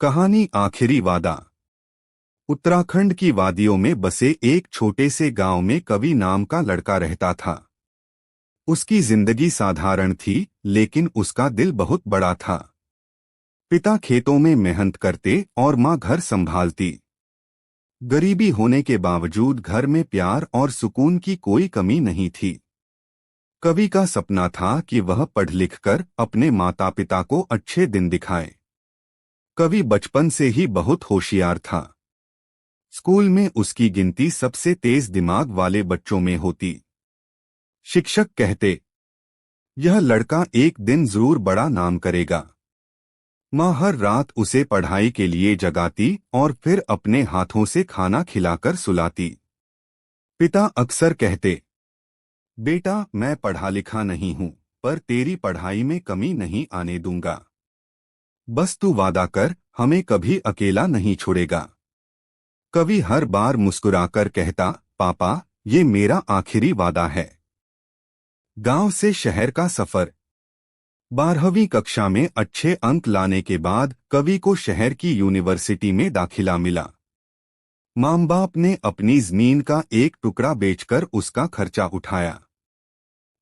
कहानी आखिरी वादा। उत्तराखंड की वादियों में बसे एक छोटे से गांव में कवि नाम का लड़का रहता था। उसकी जिंदगी साधारण थी, लेकिन उसका दिल बहुत बड़ा था। पिता खेतों में मेहनत करते और माँ घर संभालती। गरीबी होने के बावजूद घर में प्यार और सुकून की कोई कमी नहीं थी। कवि का सपना था कि वह पढ़ लिख कर अपने माता पिता को अच्छे दिन दिखाए। कवि बचपन से ही बहुत होशियार था। स्कूल में उसकी गिनती सबसे तेज दिमाग वाले बच्चों में होती। शिक्षक कहते, यह लड़का एक दिन जरूर बड़ा नाम करेगा। माँ हर रात उसे पढ़ाई के लिए जगाती और फिर अपने हाथों से खाना खिलाकर सुलाती। पिता अक्सर कहते, बेटा मैं पढ़ा लिखा नहीं हूँ, पर तेरी पढ़ाई में कमी नहीं आने दूंगा। बस तू वादा कर, हमें कभी अकेला नहीं छोड़ेगा। कवि हर बार मुस्कुराकर कहता, पापा ये मेरा आखिरी वादा है। गांव से शहर का सफर। 12वीं कक्षा में अच्छे अंक लाने के बाद कवि को शहर की यूनिवर्सिटी में दाखिला मिला। माँ बाप ने अपनी जमीन का एक टुकड़ा बेचकर उसका खर्चा उठाया।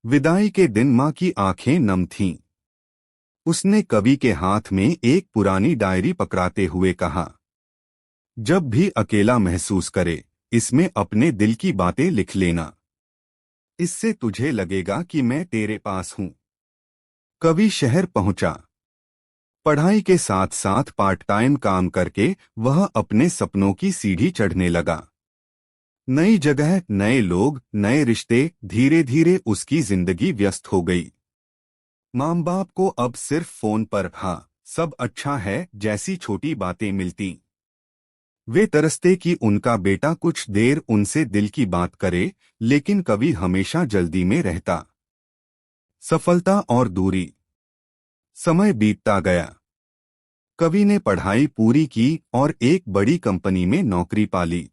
विदाई के दिन माँ की आंखें नम थीं। उसने कवि के हाथ में एक पुरानी डायरी पकड़ाते हुए कहा, जब भी अकेला महसूस करे, इसमें अपने दिल की बातें लिख लेना। इससे तुझे लगेगा कि मैं तेरे पास हूं। कवि शहर पहुंचा। पढ़ाई के साथ साथ पार्ट टाइम काम करके वह अपने सपनों की सीढ़ी चढ़ने लगा। नई जगह, नए लोग, नए रिश्ते, धीरे धीरे उसकी जिंदगी व्यस्त हो गई। माँ बाप को अब सिर्फ फोन पर हाँ सब अच्छा है जैसी छोटी बातें मिलती। वे तरसते कि उनका बेटा कुछ देर उनसे दिल की बात करे, लेकिन कवि हमेशा जल्दी में रहता। सफलता और दूरी। समय बीतता गया। कवि ने पढ़ाई पूरी की और एक बड़ी कंपनी में नौकरी पाली।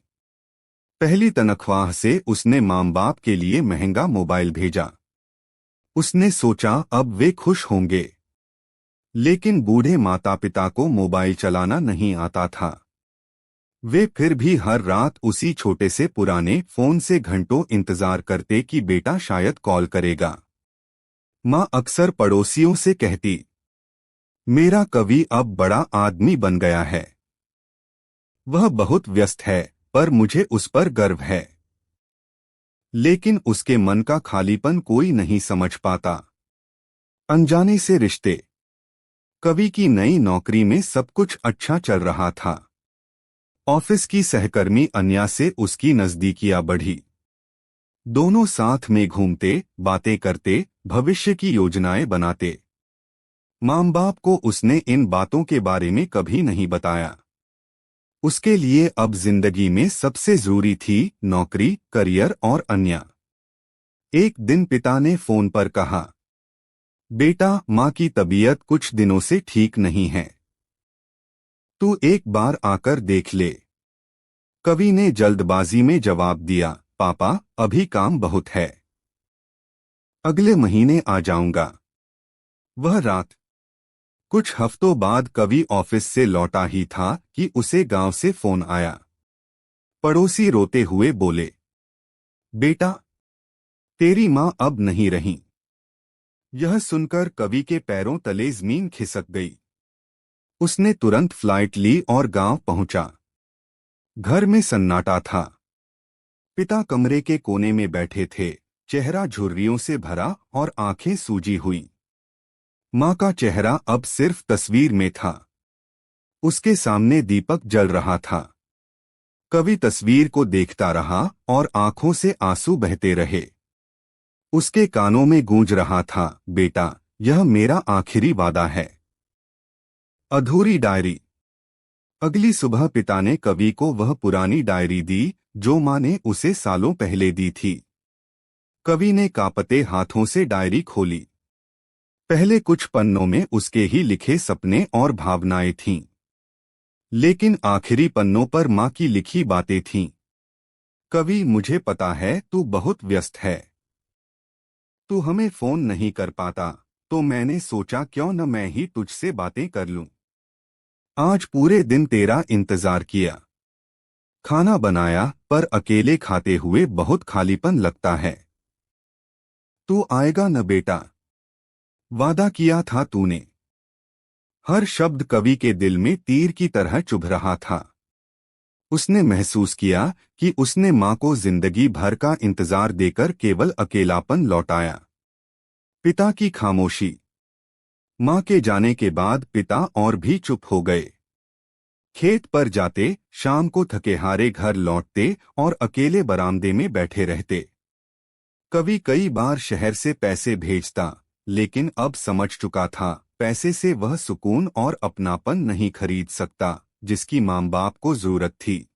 पहली तनख्वाह से उसने माँ बाप के लिए महंगा मोबाइल भेजा। उसने सोचा अब वे खुश होंगे। लेकिन बूढ़े माता पिता को मोबाइल चलाना नहीं आता था। वे फिर भी हर रात उसी छोटे से पुराने फोन से घंटों इंतजार करते कि बेटा शायद कॉल करेगा। माँ अक्सर पड़ोसियों से कहती, मेरा कवि अब बड़ा आदमी बन गया है। वह बहुत व्यस्त है, पर मुझे उस पर गर्व है। लेकिन उसके मन का खालीपन कोई नहीं समझ पाता। अनजाने से रिश्ते। कवि की नई नौकरी में सब कुछ अच्छा चल रहा था। ऑफिस की सहकर्मी अन्या से उसकी नजदीकियां बढ़ी। दोनों साथ में घूमते, बातें करते, भविष्य की योजनाएं बनाते। माँ बाप को उसने इन बातों के बारे में कभी नहीं बताया। उसके लिए अब जिंदगी में सबसे जरूरी थी नौकरी, करियर और अन्य। एक दिन पिता ने फोन पर कहा, बेटा माँ की तबीयत कुछ दिनों से ठीक नहीं है। तू एक बार आकर देख ले। कवि ने जल्दबाजी में जवाब दिया, पापा अभी काम बहुत है। अगले महीने आ जाऊंगा। वह रात। कुछ हफ्तों बाद कवि ऑफिस से लौटा ही था कि उसे गांव से फोन आया। पड़ोसी रोते हुए बोले, बेटा तेरी माँ अब नहीं रही। यह सुनकर कवि के पैरों तले जमीन खिसक गई। उसने तुरंत फ्लाइट ली और गांव पहुंचा। घर में सन्नाटा था। पिता कमरे के कोने में बैठे थे, चेहरा झुर्रियों से भरा और आंखें सूजी हुई। माँ का चेहरा अब सिर्फ तस्वीर में था। उसके सामने दीपक जल रहा था। कवि तस्वीर को देखता रहा और आंखों से आंसू बहते रहे। उसके कानों में गूंज रहा था, बेटा यह मेरा आखिरी वादा है। अधूरी डायरी। अगली सुबह पिता ने कवि को वह पुरानी डायरी दी जो माँ ने उसे सालों पहले दी थी। कवि ने कांपते हाथों से डायरी खोली। पहले कुछ पन्नों में उसके ही लिखे सपने और भावनाएं थीं। लेकिन आखिरी पन्नों पर माँ की लिखी बातें थीं। कवि मुझे पता है तू बहुत व्यस्त है। तू हमें फोन नहीं कर पाता, तो मैंने सोचा क्यों न मैं ही तुझसे बातें कर लूं। आज पूरे दिन तेरा इंतजार किया, खाना बनाया, पर अकेले खाते हुए बहुत खालीपन लगता है। तू आएगा न बेटा, वादा किया था तूने। हर शब्द कवि के दिल में तीर की तरह चुभ रहा था। उसने महसूस किया कि उसने मां को जिंदगी भर का इंतजार देकर केवल अकेलापन लौटाया। पिता की खामोशी। मां के जाने के बाद पिता और भी चुप हो गए। खेत पर जाते, शाम को थके हारे घर लौटते और अकेले बरामदे में बैठे रहते। कवि कई बार शहर से पैसे भेजता, लेकिन अब समझ चुका था पैसे से वह सुकून और अपनापन नहीं खरीद सकता जिसकी मां बाप को जरूरत थी।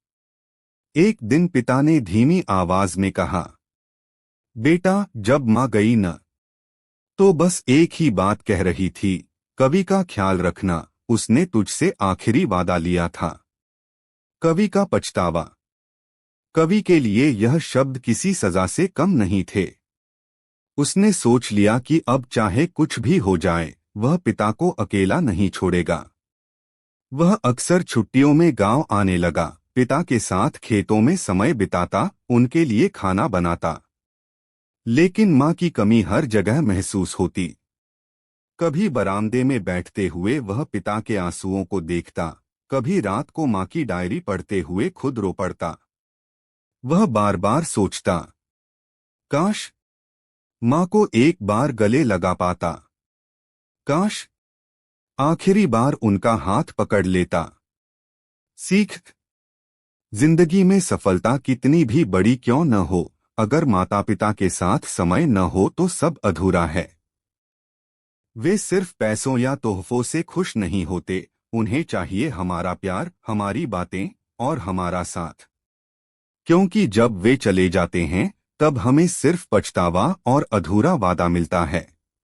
एक दिन पिता ने धीमी आवाज में कहा, बेटा जब मां गई न, तो बस एक ही बात कह रही थी, कवि का ख्याल रखना, उसने तुझसे आखिरी वादा लिया था। कवि का पछतावा। कवि के लिए यह शब्द किसी सजा से कम नहीं थे। उसने सोच लिया कि अब चाहे कुछ भी हो जाए, वह पिता को अकेला नहीं छोड़ेगा। वह अक्सर छुट्टियों में गांव आने लगा, पिता के साथ खेतों में समय बिताता, उनके लिए खाना बनाता। लेकिन मां की कमी हर जगह महसूस होती। कभी बरामदे में बैठते हुए वह पिता के आंसुओं को देखता, कभी रात को मां की डायरी पढ़ते हुए खुद रो पड़ता। वह बार बार सोचता, काश मां को एक बार गले लगा पाता, काश आखिरी बार उनका हाथ पकड़ लेता। सीख। जिंदगी में सफलता कितनी भी बड़ी क्यों न हो, अगर माता पिता के साथ समय न हो तो सब अधूरा है। वे सिर्फ पैसों या तोहफों से खुश नहीं होते, उन्हें चाहिए हमारा प्यार, हमारी बातें और हमारा साथ। क्योंकि जब वे चले जाते हैं, तब हमें सिर्फ पछतावा और अधूरा वादा मिलता है।